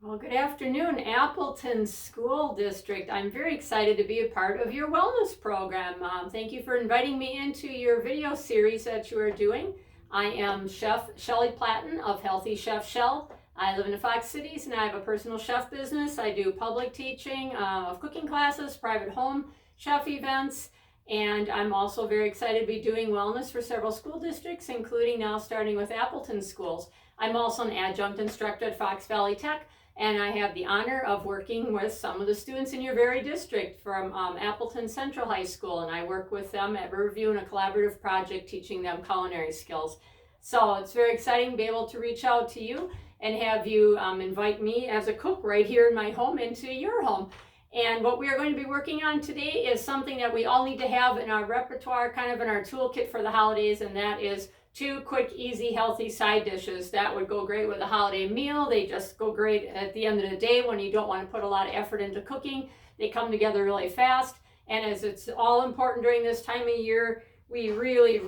Well, good afternoon, Appleton School District. I'm very excited to be a part of your wellness program. Thank you for inviting me into your video series that you are doing. I am Chef Shelly Platten of Healthy Chef Shell. I live in the Fox Cities and I have a personal chef business. I do public teaching of cooking classes, private home chef events, and I'm also very excited to be doing wellness for several school districts, including now starting with Appleton schools. I'm also an adjunct instructor at Fox Valley Tech, and I have the honor of working with some of the students in your very district from Appleton Central High School, and I work with them at Riverview in a collaborative project teaching them culinary skills. So it's very exciting to be able to reach out to you and have you invite me as a cook right here in my home into your home. And what we are going to be working on today is something that we all need to have in our repertoire, kind of in our toolkit for the holidays, and that is 2 quick, easy, healthy side dishes that would go great with a holiday meal. They just go great at the end of the day when you don't want to put a lot of effort into cooking. They come together really fast, and as it's all important during this time of year, we really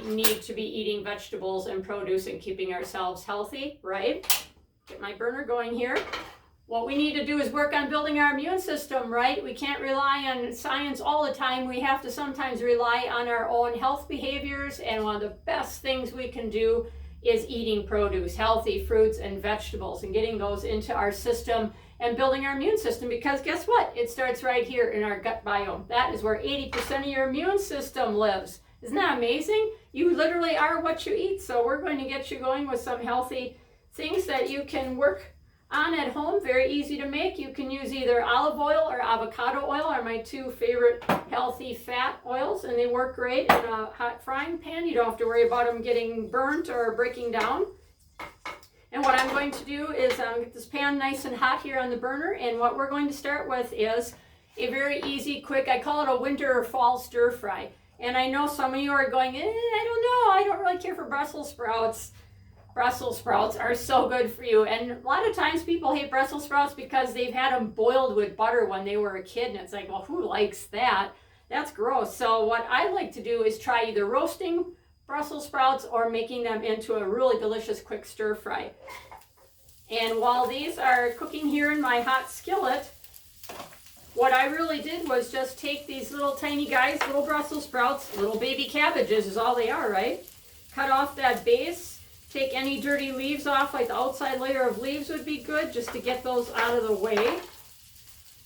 need to be eating vegetables and produce and keeping ourselves healthy, right? Get my burner going here. What we need to do is work on building our immune system, right? We can't rely on science all the time. We have to sometimes rely on our own health behaviors, and one of the best things we can do is eating produce, healthy fruits and vegetables, and getting those into our system and building our immune system, because guess what? It starts right here in our gut biome. That is where 80% of your immune system lives. Isn't that amazing? You literally are what you eat. So we're going to get you going with some healthy things that you can work on at home. Very easy to make. You can use either olive oil or avocado oil are my 2 favorite healthy fat oils, and they work great in a hot frying pan. You don't have to worry about them getting burnt or breaking down. And what I'm going to do is get this pan nice and hot here on the burner, and what we're going to start with is a very easy, quick, I call it a winter or fall stir fry. And I know some of you are going, I don't know, I don't really care for Brussels sprouts. Brussels sprouts are so good for you, and a lot of times people hate Brussels sprouts because they've had them boiled with butter when they were a kid, and it's like, well, who likes that? That's gross. So what I like to do is try either roasting Brussels sprouts or making them into a really delicious quick stir fry. And while these are cooking here in my hot skillet, what I really did was just take these little tiny guys, little Brussels sprouts, little baby cabbages is all they are, right? Cut off that base. Take any dirty leaves off, like the outside layer of leaves would be good, just to get those out of the way.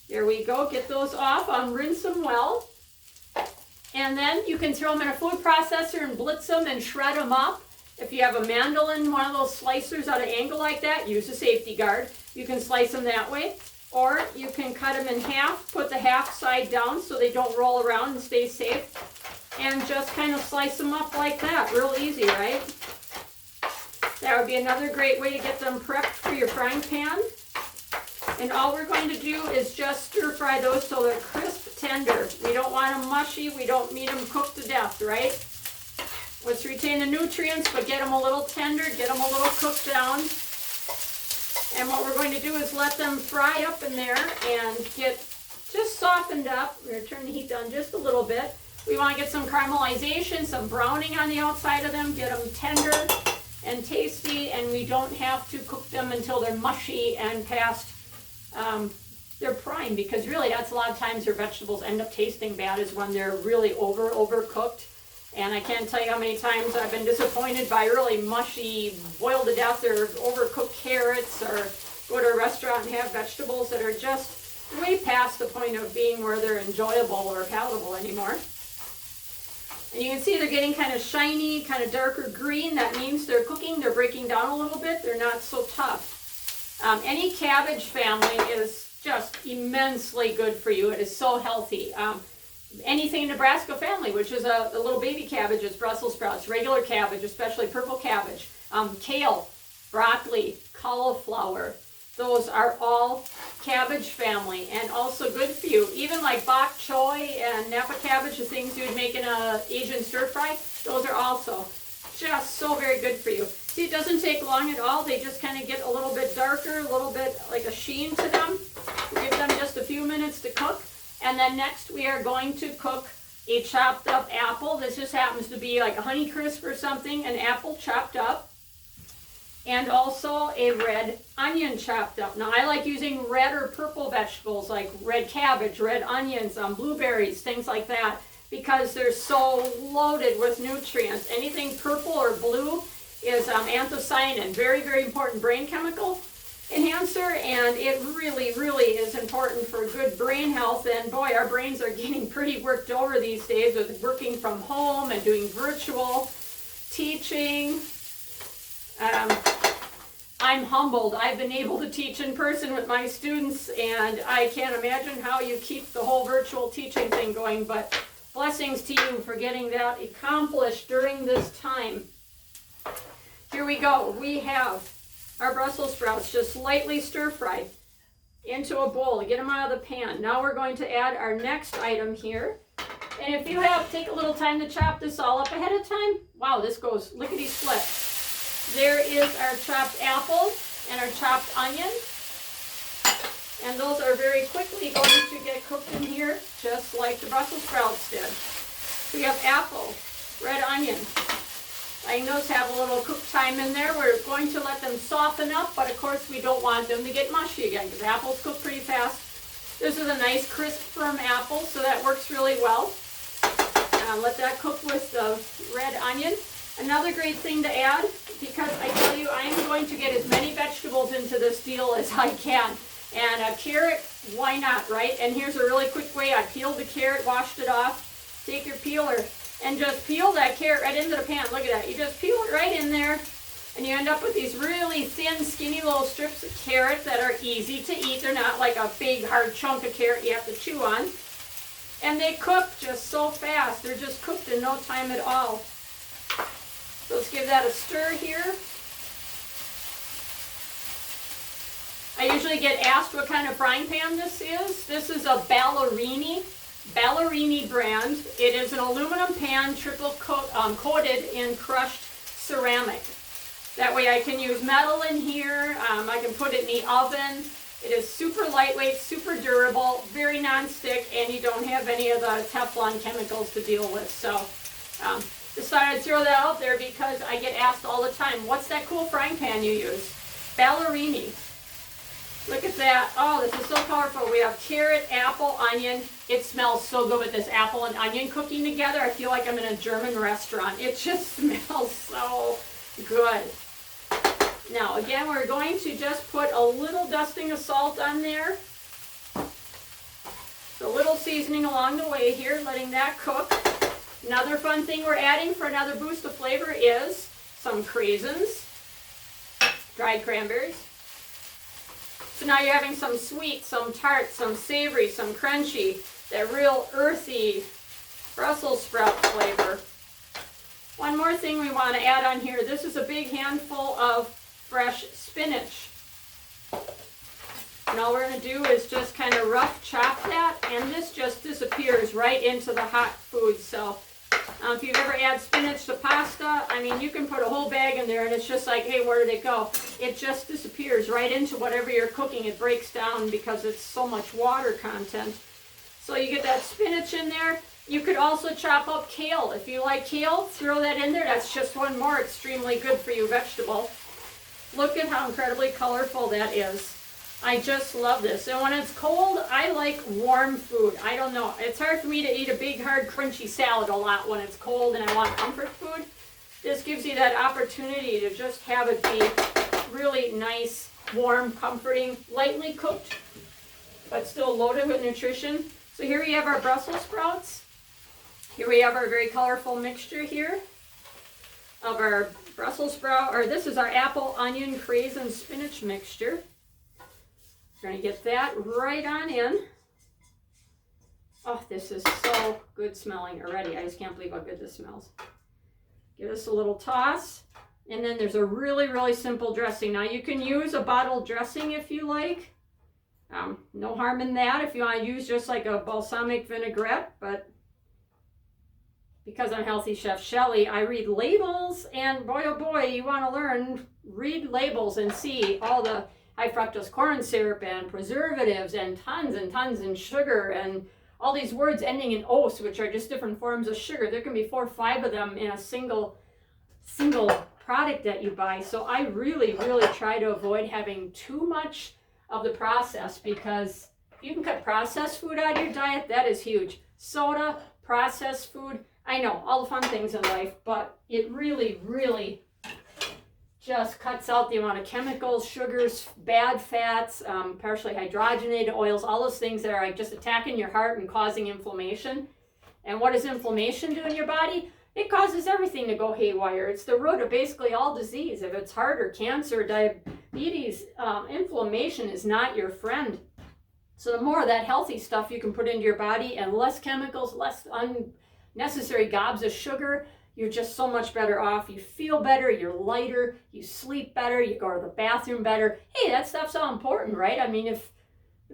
There we go, get those off, rinse them well. And then you can throw them in a food processor and blitz them and shred them up. If you have a mandolin, one of those slicers at an angle like that, use a safety guard. You can slice them that way. Or you can cut them in half, put the half side down so they don't roll around and stay safe. And just kind of slice them up like that, real easy, right? That would be another great way to get them prepped for your frying pan. And all we're going to do is just stir fry those so they're crisp, tender. We don't want them mushy. We don't need them cooked to death, right? Let's retain the nutrients, but get them a little tender, get them a little cooked down. And what we're going to do is let them fry up in there and get just softened up. We're going to turn the heat down just a little bit. We want to get some caramelization, some browning on the outside of them, get them tender and tasty, and we don't have to cook them until they're mushy and past their prime, because really that's a lot of times your vegetables end up tasting bad is when they're really overcooked. And I can't tell you how many times I've been disappointed by really mushy, boiled to death or overcooked carrots, or go to a restaurant and have vegetables that are just way past the point of being where they're enjoyable or palatable anymore. And you can see they're getting kind of shiny, kind of darker green. That means they're cooking, they're breaking down a little bit, they're not so tough. Any cabbage family is just immensely good for you. It is so healthy. Anything Nebraska family, which is a little baby cabbages, Brussels sprouts, regular cabbage, especially purple cabbage, kale, broccoli, cauliflower. Those are all cabbage family and also good for you. Even like bok choy and napa cabbage, the things you would make in an Asian stir fry, those are also just so very good for you. See, it doesn't take long at all. They just kind of get a little bit darker, a little bit like a sheen to them. Give them just a few minutes to cook. And then next we are going to cook a chopped up apple. This just happens to be like a Honeycrisp or something, an apple chopped up. and also a red onion chopped up. Now I like using red or purple vegetables like red cabbage, red onions, blueberries, things like that, because they're so loaded with nutrients. Anything purple or blue is anthocyanin, very, very important brain chemical enhancer, and it really, really is important for good brain health. And boy, our brains are getting pretty worked over these days with working from home and doing virtual teaching. I'm humbled. I've been able to teach in person with my students, and I can't imagine how you keep the whole virtual teaching thing going, but blessings to you for getting that accomplished during this time. Here we go. We have our Brussels sprouts just lightly stir-fried into a bowl to get them out of the pan. Now we're going to add our next item here. And if you take a little time to chop this all up ahead of time, wow, this goes lickety-split. There is our chopped apple and our chopped onion. And those are very quickly going to get cooked in here, just like the Brussels sprouts did. We have apple, red onion. I those have a little cook time in there. We're going to let them soften up, but of course we don't want them to get mushy again because apples cook pretty fast. This is a nice crisp firm apple, so that works really well. Let that cook with the red onion. Another great thing to add, because I tell you I'm going to get as many vegetables into this deal as I can. And a carrot, why not, right? And here's a really quick way. I peeled the carrot, washed it off. Take your peeler and just peel that carrot right into the pan. Look at that. You just peel it right in there, and you end up with these really thin, skinny little strips of carrot that are easy to eat. They're not like a big, hard chunk of carrot you have to chew on. And they cook just so fast. They're just cooked in no time at all. So let's give that a stir here. I usually get asked what kind of frying pan this is. This is a Ballerini brand. It is an aluminum pan, triple coated in crushed ceramic. That way I can use metal in here. I can put it in the oven. It is super lightweight, super durable, very non-stick, and you don't have any of the Teflon chemicals to deal with. So decided to throw that out there because I get asked all the time, what's that cool frying pan you use? Ballerini. Look at that. Oh, this is so colorful. We have carrot, apple, onion. It smells so good with this apple and onion cooking together. I feel like I'm in a German restaurant. It just smells so good. Now, again, we're going to just put a little dusting of salt on there. A little seasoning along the way here, letting that cook. Another fun thing we're adding for another boost of flavor is some craisins, dried cranberries. So now you're having some sweet, some tart, some savory, some crunchy, that real earthy Brussels sprout flavor. One more thing we want to add on here. This is a big handful of fresh spinach. And all we're going to do is just kind of rough chop that, and this just disappears right into the hot food. So if you've ever added spinach to pasta, I mean, you can put a whole bag in there and it's just like, hey, where did it go? It just disappears right into whatever you're cooking. It breaks down because it's so much water content. So you get that spinach in there. You could also chop up kale. If you like kale, throw that in there. That's just one more extremely good for you vegetable. Look at how incredibly colorful that is. I just love this. And when it's cold, I like warm food. I don't know. It's hard for me to eat a big, hard, crunchy salad a lot when it's cold and I want comfort food. This gives you that opportunity to just have it be really nice, warm, comforting, lightly cooked, but still loaded with nutrition. So here we have our Brussels sprouts. Here we have our very colorful mixture here of our Brussels sprout, or this is our apple, onion, craisin, spinach mixture. We're going to get that right on in. Oh, this is so good smelling already. I just can't believe how good this smells. Give this a little toss. And then there's a really, really simple dressing. Now you can use a bottled dressing if you like. No harm in that if you want to use just like a balsamic vinaigrette, but because I'm Healthy Chef Shelly, I read labels, and boy oh boy, you want to learn, read labels and see all the high fructose corn syrup and preservatives and tons and sugar and all these words ending in "-ose," which are just different forms of sugar. There can be 4 or 5 of them in a single single product that you buy. So I really, really try to avoid having too much of the process, because if you can cut processed food out of your diet, that is huge. Soda, processed food, I know, all the fun things in life, but it really, really just cuts out the amount of chemicals, sugars, bad fats, partially hydrogenated oils, all those things that are like just attacking your heart and causing inflammation. And what does inflammation do in your body? It causes everything to go haywire. It's the root of basically all disease. If it's heart or cancer, diabetes, inflammation is not your friend. So the more of that healthy stuff you can put into your body and less chemicals, less unnecessary gobs of sugar, you're just so much better off. You feel better, you're lighter, you sleep better, you go to the bathroom better. Hey, that stuff's all important, right? I mean, if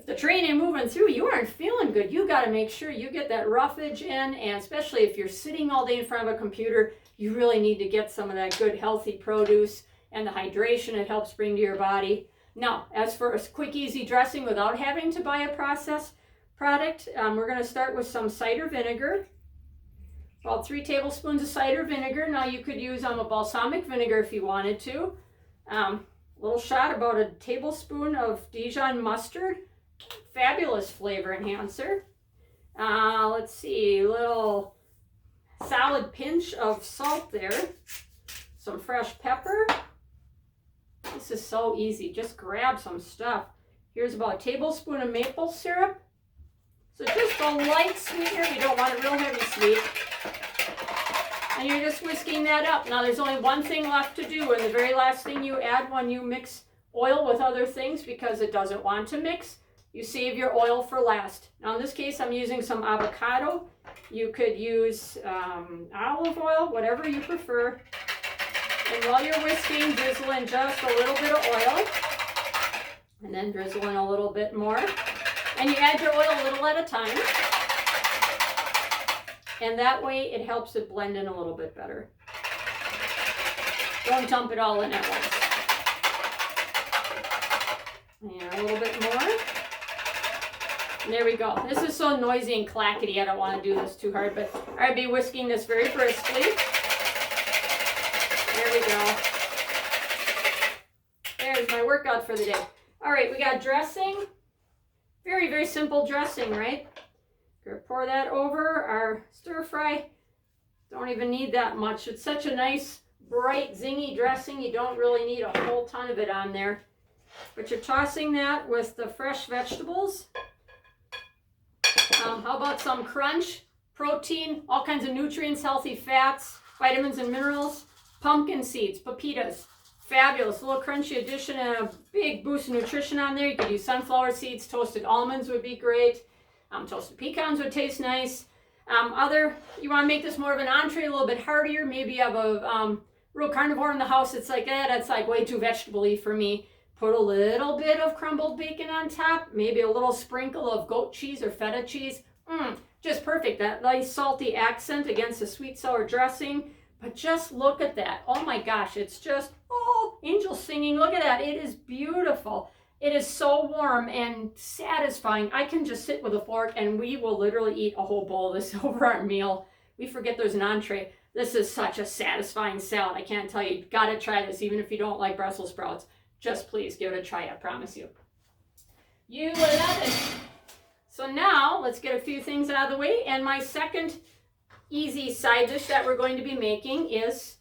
the train ain't moving through, you aren't feeling good. You got to make sure you get that roughage in, and especially if you're sitting all day in front of a computer, you really need to get some of that good healthy produce and the hydration it helps bring to your body. Now, as for a quick, easy dressing without having to buy a processed product, we're going to start with some cider vinegar. About 3 tablespoons of cider vinegar. Now you could use a balsamic vinegar if you wanted to. A little shot, about a tablespoon of Dijon mustard. Fabulous flavor enhancer. Let's see, a little solid pinch of salt there. Some fresh pepper. This is so easy. Just grab some stuff. Here's about a tablespoon of maple syrup. So just a light sweetener. You don't want it real heavy sweet. And you're just whisking that up. Now there's only one thing left to do, and the very last thing you add when you mix oil with other things, because it doesn't want to mix, you save your oil for last. Now in this case I'm using some avocado. You could use olive oil, whatever you prefer. And while you're whisking, drizzle in just a little bit of oil. And then drizzle in a little bit more. And you add your oil a little at a time. And that way it helps it blend in a little bit better. Don't dump it all in at once. And a little bit more. And there we go. This is so noisy and clackety, I don't want to do this too hard, but I'll be whisking this very briskly. There we go. There's my workout for the day. All right, we got dressing. Very, very simple dressing, right? Gonna pour that over our stir fry. Don't even need that much. It's such a nice, bright, zingy dressing. You don't really need a whole ton of it on there. But you're tossing that with the fresh vegetables. How about some crunch, protein, all kinds of nutrients, healthy fats, vitamins and minerals, pumpkin seeds, pepitas. Fabulous, a little crunchy addition and a big boost of nutrition on there. You could use sunflower seeds, toasted almonds would be great. Toasted pecans would taste nice. You want to make this more of an entree, a little bit heartier. Maybe you have a real carnivore in the house. It's like, that's like way too vegetable-y for me. Put a little bit of crumbled bacon on top. Maybe a little sprinkle of goat cheese or feta cheese. Just perfect. That nice salty accent against the sweet sour dressing. But just look at that. Oh my gosh, it's just, angels singing. Look at that. It is beautiful. It is so warm and satisfying. I can just sit with a fork and we will literally eat a whole bowl of this over our meal. We forget there's an entree. This is such a satisfying salad. I can't tell you. You've got to try this even if you don't like Brussels sprouts. Just please give it a try, I promise you. You will love it. So now let's get a few things out of the way. And my second easy side dish that we're going to be making is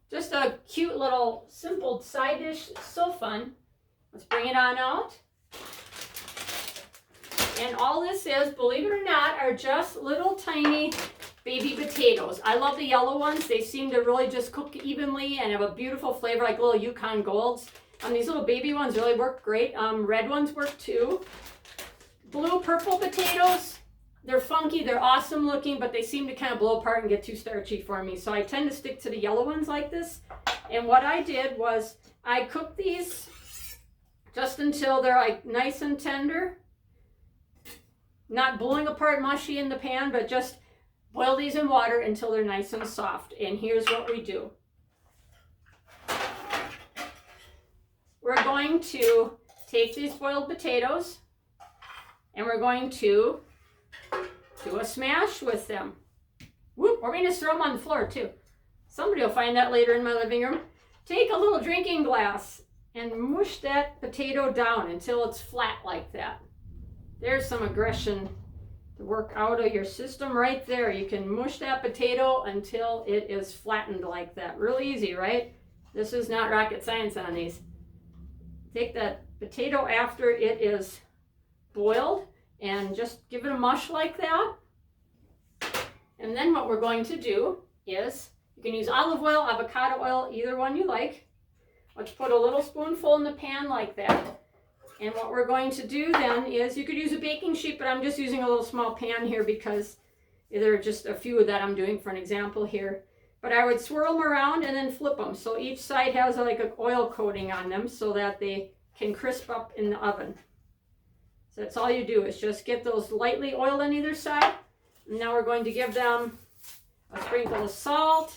just a cute little simple side dish. So fun. Let's bring it on out. And all this is, believe it or not, are just little tiny baby potatoes. I love the yellow ones. They seem to really just cook evenly and have a beautiful flavor, like little Yukon Golds. These little baby ones really work great. Red ones work too. Blue, purple potatoes, they're funky, they're awesome looking, but they seem to kind of blow apart and get too starchy for me. So I tend to stick to the yellow ones like this. And what I did was I cooked these just until they're like nice and tender. Not blowing apart mushy in the pan, but just boil these in water until they're nice and soft. And here's what we do. We're going to take these boiled potatoes and we're going to do a smash with them. Whoop, we're going to throw them on the floor too. Somebody will find that later in my living room. Take a little drinking glass and mush that potato down until it's flat like that. There's some aggression to work out of your system right there. You can mush that potato until it is flattened like that. Real easy, right? This is not rocket science on these. Take that potato after it is boiled and just give it a mush like that. And then what we're going to do is, you can use olive oil, avocado oil, either one you like. Let's put a little spoonful in the pan like that. And what we're going to do then is, you could use a baking sheet, but I'm just using a little small pan here because there are just a few that I'm doing for an example here. But I would swirl them around and then flip them. So each side has like an oil coating on them so that they can crisp up in the oven. So that's all you do, is just get those lightly oiled on either side. And now we're going to give them a sprinkle of salt,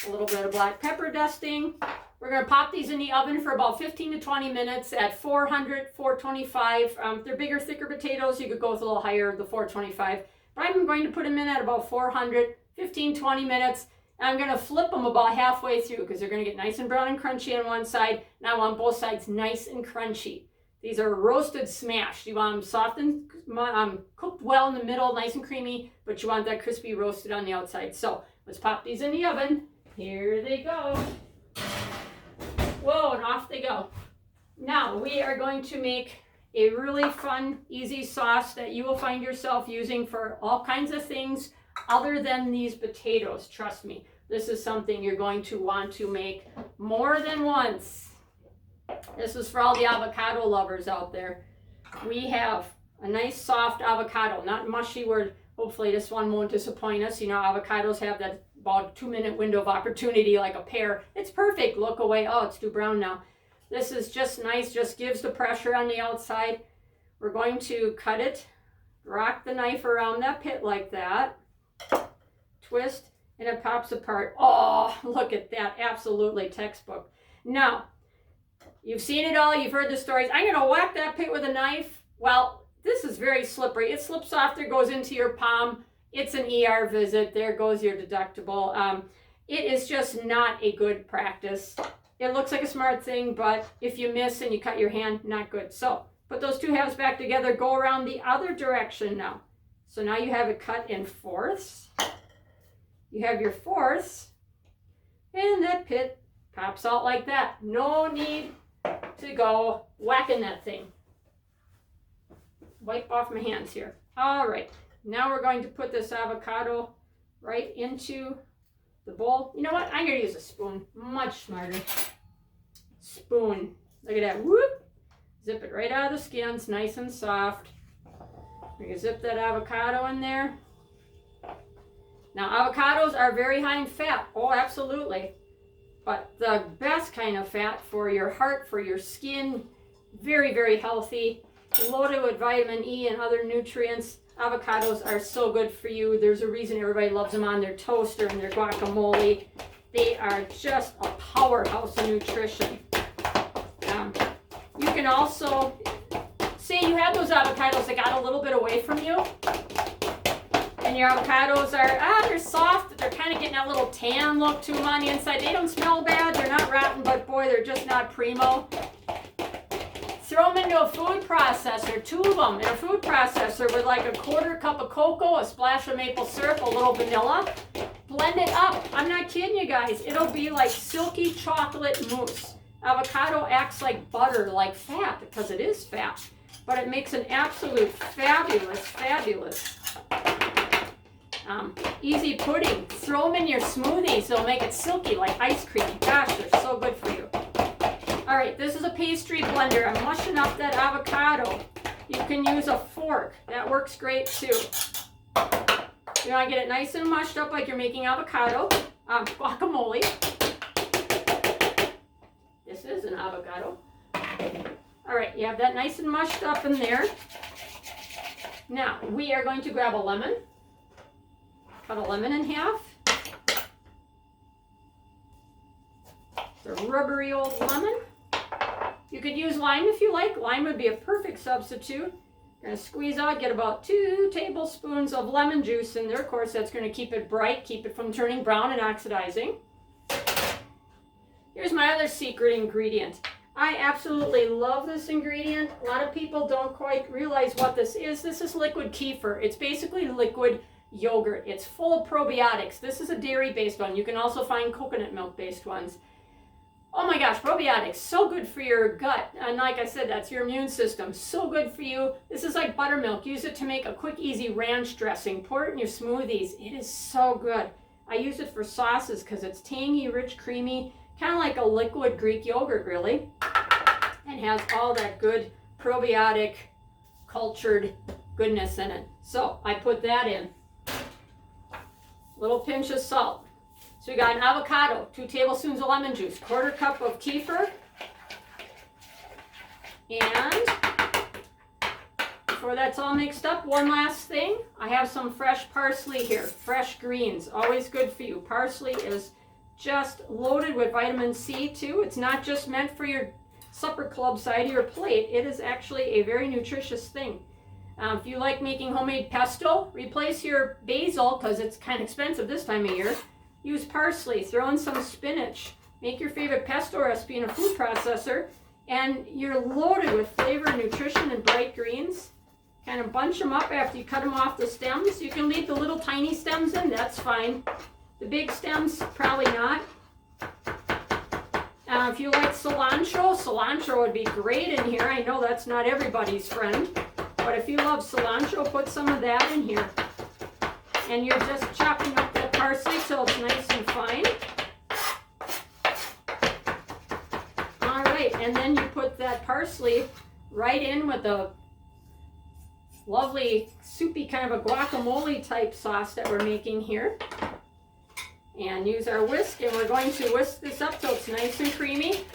a little bit of black pepper dusting. We're going to pop these in the oven for about 15 to 20 minutes at 400, 425. If they're bigger, thicker potatoes, you could go with a little higher, the 425. But I'm going to put them in at about 400, 15, 20 minutes. And I'm going to flip them about halfway through because they're going to get nice and brown and crunchy on one side. And I want both sides nice and crunchy. These are roasted smashed. You want them soft and cooked well in the middle, nice and creamy, but you want that crispy roasted on the outside. So let's pop these in the oven. Here they go. Whoa, and off they go. Now we are going to make a really fun, easy sauce that you will find yourself using for all kinds of things other than these potatoes. Trust me, this is something you're going to want to make more than once. This is for all the avocado lovers out there. We have a nice soft avocado, not mushy, where hopefully this one won't disappoint us. You know, avocados have that about 2-minute window of opportunity like a pear. It's perfect. Look away. Oh, it's too brown now. This is just nice, just gives the pressure on the outside. We're going to cut it, rock the knife around that pit like that, twist, and it pops apart. Oh, look at that. Absolutely textbook. Now, you've seen it all. You've heard the stories. I'm going to whack that pit with a knife. Well, this is very slippery. It slips off there, goes into your palm. It's an ER visit. There goes your deductible. It is just not a good practice. It looks like a smart thing, but if you miss and you cut your hand, not good. So put those two halves back together. Go around the other direction now. So now you have it cut in fourths. You have your fourths, and that pit pops out like that. No need to go whacking that thing. Wipe off my hands here. All right. Now we're going to put this avocado right into the bowl. You know what? I'm going to use a spoon. Much smarter. Spoon. Look at that. Whoop. Zip it right out of the skins, nice and soft. We can zip that avocado in there. Now, avocados are very high in fat. Oh, absolutely. But the best kind of fat for your heart, for your skin. Very, very healthy. Loaded with vitamin E and other nutrients. Avocados are so good for you. There's a reason everybody loves them on their toaster and their guacamole. They are just a powerhouse of nutrition. You can also, say you had those avocados that got a little bit away from you, and your avocados are, they're soft, they're kind of getting that little tan look to them on the inside. They don't smell bad, they're not rotten, but boy, they're just not primo. Throw them into a food processor, 2 of them in a food processor with like a 1/4 cup of cocoa, a splash of maple syrup, a little vanilla. Blend it up. I'm not kidding you guys. It'll be like silky chocolate mousse. Avocado acts like butter, like fat, because it is fat. But it makes an absolute fabulous easy pudding. Throw them in your smoothies. They'll make it silky like ice cream. Gosh, they're so good for you. All right, this is a pastry blender. I'm mushing up that avocado. You can use a fork. That works great too. You want to get it nice and mushed up like you're making avocado. Guacamole. This is an avocado. All right, you have that nice and mushed up in there. Now, we are going to grab a lemon. Cut a lemon in half. It's a rubbery old lemon. You could use lime if you like. Lime would be a perfect substitute. You're going to squeeze out, get about 2 tablespoons of lemon juice in there. Of course, that's going to keep it bright, keep it from turning brown and oxidizing. Here's my other secret ingredient. I absolutely love this ingredient. A lot of people don't quite realize what this is. This is liquid kefir. It's basically liquid yogurt. It's full of probiotics. This is a dairy-based one. You can also find coconut milk-based ones. Oh my gosh, probiotics, so good for your gut. And like I said, that's your immune system. So good for you. This is like buttermilk. Use it to make a quick, easy ranch dressing. Pour it in your smoothies. It is so good. I use it for sauces because it's tangy, rich, creamy, kind of like a liquid Greek yogurt, really. And has all that good probiotic, cultured goodness in it. So I put that in. Little pinch of salt. So we got an avocado, 2 tablespoons of lemon juice, 1/4 cup of kefir, and before that's all mixed up, one last thing, I have some fresh parsley here, fresh greens, always good for you. Parsley is just loaded with vitamin C too. It's not just meant for your supper club side of your plate, it is actually a very nutritious thing. If you like making homemade pesto, replace your basil, because it's kind of expensive this time of year. Use parsley, throw in some spinach, make your favorite pesto recipe in a food processor, and you're loaded with flavor and nutrition and bright greens. Kind of bunch them up after you cut them off the stems. You can leave the little tiny stems in, that's fine. The big stems, probably not. If you like cilantro would be great in here. I know that's not everybody's friend, but if you love cilantro, put some of that in here. And you're just chopping up that parsley till it's nice and fine. All right, and then you put that parsley right in with a lovely soupy kind of a guacamole type sauce that we're making here. And use our whisk, and we're going to whisk this up till it's nice and creamy.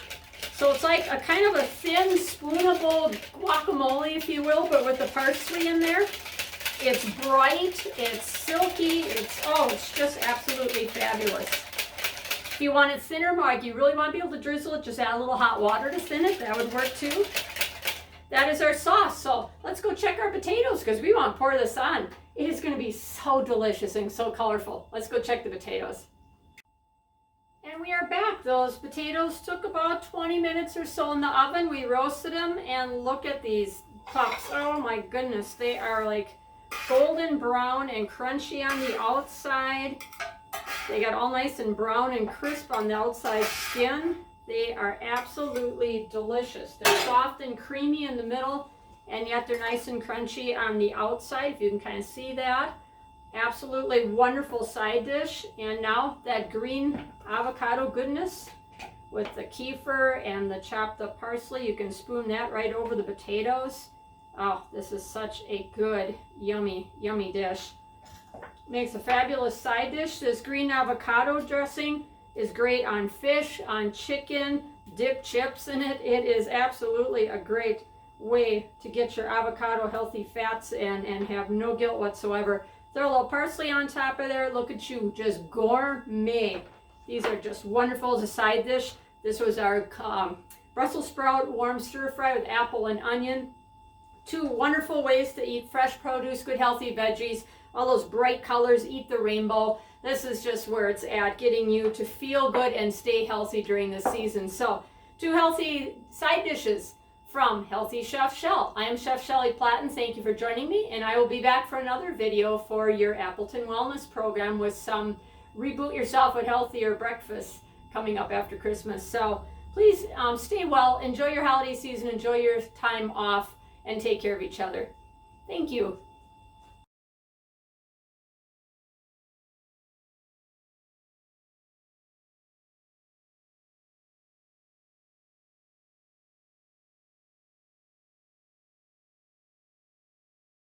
So it's like a kind of a thin, spoonable guacamole, if you will, but with the parsley in there. It's bright, it's silky, it's just absolutely fabulous. If you want it thinner, like you really want to be able to drizzle it, just add a little hot water to thin it. That would work too. That is our sauce. So let's go check our potatoes because we want to pour this on. It is going to be so delicious and so colorful. Let's go check the potatoes. And we are back. Those potatoes took about 20 minutes or so in the oven. We roasted them, and look at these pups. Oh my goodness, they are like golden brown and crunchy on the outside. They got all nice and brown and crisp on the outside skin. They are absolutely delicious. They're soft and creamy in the middle, and yet they're nice and crunchy on the outside, if you can kind of see that. Absolutely wonderful side dish. And now that green avocado goodness with the kefir and the chopped up parsley, you can spoon that right over the potatoes. Oh, this is such a good, yummy, yummy dish. Makes a fabulous side dish. This green avocado dressing is great on fish, on chicken, dip chips in it. It is absolutely a great way to get your avocado healthy fats and have no guilt whatsoever. Throw a little parsley on top of there. Look at you, just gourmet. These are just wonderful as a side dish. This was our Brussels sprout warm stir fry with apple and onion. 2 wonderful ways to eat fresh produce, good healthy veggies, all those bright colors, eat the rainbow. This is just where it's at, getting you to feel good and stay healthy during this season. So 2 healthy side dishes from Healthy Chef Shell. I am Chef Shelly Platten. Thank you for joining me, and I will be back for another video for your Appleton Wellness program with some Reboot Yourself with Healthier breakfast coming up after Christmas. So please stay well, enjoy your holiday season, enjoy your time off, and take care of each other. Thank you.